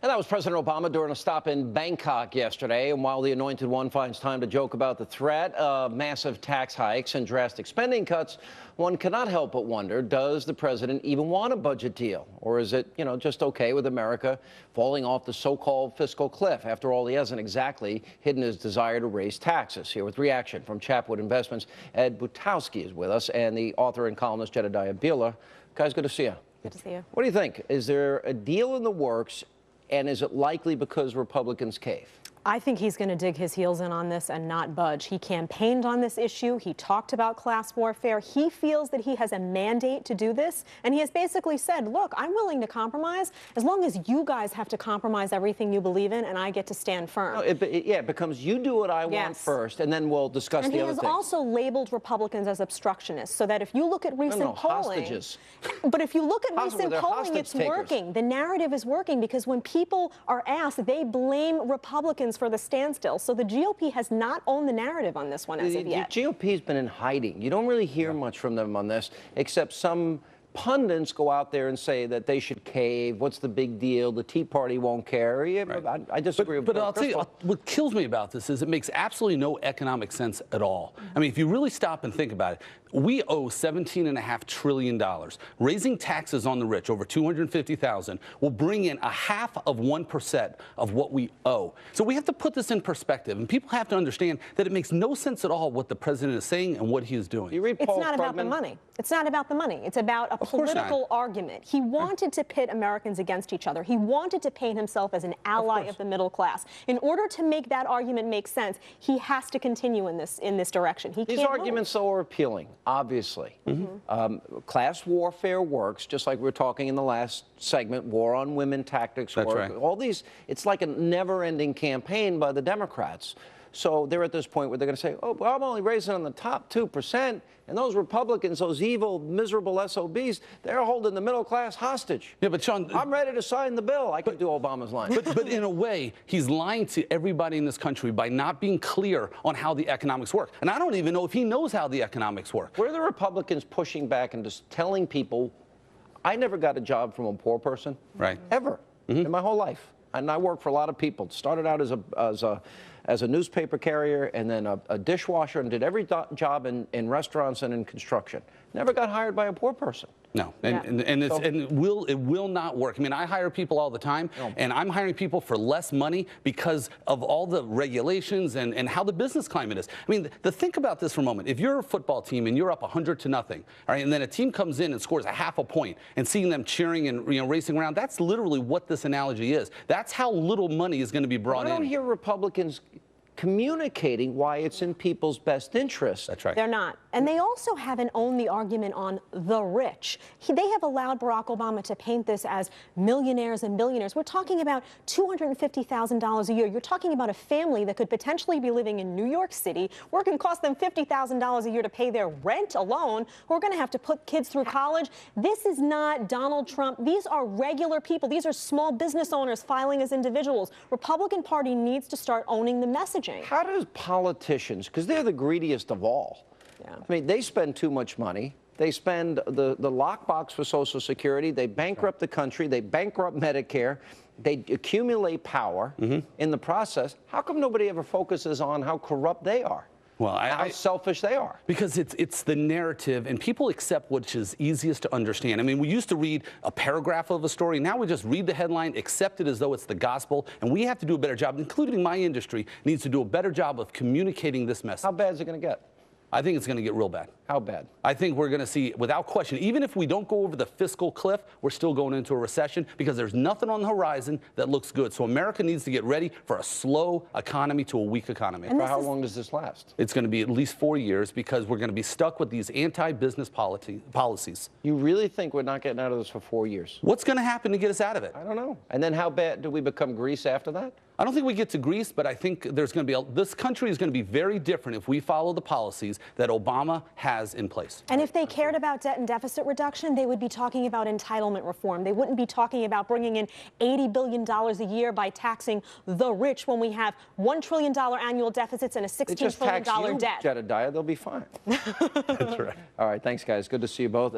And that was President Obama during a stop in Bangkok yesterday. And while the anointed one finds time to joke about the threat of massive tax hikes and drastic spending cuts, one cannot help but wonder, does the president even want a budget deal? Or is it, just okay with America falling off the so-called fiscal cliff? After all, he hasn't exactly hidden his desire to raise taxes. Here with reaction from Chapwood Investments, Ed Butowsky is with us, and the author and columnist Jedediah Bila. Guys, good to see you. Good to see you. What do you think? Is there a deal in the works? And is it likely because Republicans cave? I think he's going to dig his heels in on this and not budge. He campaigned on this issue. He talked about class warfare. He feels that he has a mandate to do this. And he has basically said, look, I'm willing to compromise as long as you guys have to compromise everything you believe in and I get to stand firm. No, it becomes you do what I want first, and then we'll discuss the other things. And he has also labeled Republicans as obstructionists, so that if you look at recent polling... hostages. But if you look at recent polling, it's working. The narrative is working because when people are asked, they blame Republicans for the standstill. So the GOP has not owned the narrative on this one as of yet. The GOP's been in hiding. You don't really hear much from them on this, except some pundits go out there and say that they should cave. What's the big deal? The Tea Party won't care. Yeah, right. I disagree with that. But I'll tell you, what kills me about this is it makes absolutely no economic sense at all. I mean, if you really stop and think about it, we owe $17.5 trillion. Raising taxes on the rich, over $250,000, will bring in 0.5% of what we owe. So we have to put this in perspective, and people have to understand that it makes no sense at all what the president is saying and what he is doing. It's not about the money. It's not about the money. It's about a political argument. He wanted to pit Americans against each other. He wanted to paint himself as an ally of the middle class. In order to make that argument make sense, he has to continue in this direction. These arguments, though, are appealing. Obviously. Class warfare works, just like we were talking in the last segment, war on women tactics work. Right. All these, it's like a never-ending campaign by the Democrats. So they're at this point where they're going to say, oh, well, I'm only raising on the top 2%, and those Republicans, those evil, miserable SOBs, they're holding the middle class hostage. Yeah, but Sean, I'm ready to sign the bill. I could do Obama's line. But in a way, he's lying to everybody in this country by not being clear on how the economics work. And I don't even know if he knows how the economics work. Were the Republicans pushing back and just telling people, I never got a job from a poor person, ever, in my whole life. And I worked for a lot of people. Started out as a newspaper carrier, and then a dishwasher, and did every job in restaurants and in construction. Never got hired by a poor person. No, and it will not work. I mean, I hire people all the time, and I'm hiring people for less money because of all the regulations and how the business climate is. I mean, think about this for a moment. If you're a football team and you're up 100-0, all right, and then a team comes in and scores a half a point, and seeing them cheering and racing around, that's literally what this analogy is. That's how little money is going to be brought in. I don't hear Republicans communicating why it's in people's best interest. That's right. They're not. And they also haven't owned the argument on the rich. They have allowed Barack Obama to paint this as millionaires and billionaires. We're talking about $250,000 a year. You're talking about a family that could potentially be living in New York City, where it can cost them $50,000 a year to pay their rent alone, who are going to have to put kids through college. This is not Donald Trump. These are regular people. These are small business owners filing as individuals. Republican Party needs to start owning the messaging. How does politicians, because they're the greediest of all, I mean, they spend too much money. They spend the lockbox for Social Security. They bankrupt the country. They bankrupt Medicare. They accumulate power in the process. How come nobody ever focuses on how corrupt they are? Well, how selfish they are. Because it's the narrative, and people accept which is easiest to understand. I mean, we used to read a paragraph of a story. Now we just read the headline, accept it as though it's the gospel, and we have to do a better job, including my industry, needs to do a better job of communicating this message. How bad is it going to get? I think it's going to get real bad. How bad? I think we're going to see, without question, even if we don't go over the fiscal cliff, we're still going into a recession because there's nothing on the horizon that looks good. So America needs to get ready for a slow economy to a weak economy. And for how long does this last? It's going to be at least 4 years because we're going to be stuck with these anti-business policies. You really think we're not getting out of this for 4 years? What's going to happen to get us out of it? I don't know. And then how bad do we become Greece after that? I don't think we get to Greece, but I think there's going to be this country is going to be very different if we follow the policies that Obama has in place. And if they cared about debt and deficit reduction, they would be talking about entitlement reform. They wouldn't be talking about bringing in $80 billion a year by taxing the rich when we have $1 trillion annual deficits and a $16 trillion debt. Jedediah, they'll be fine. That's right. All right, thanks, guys. Good to see you both.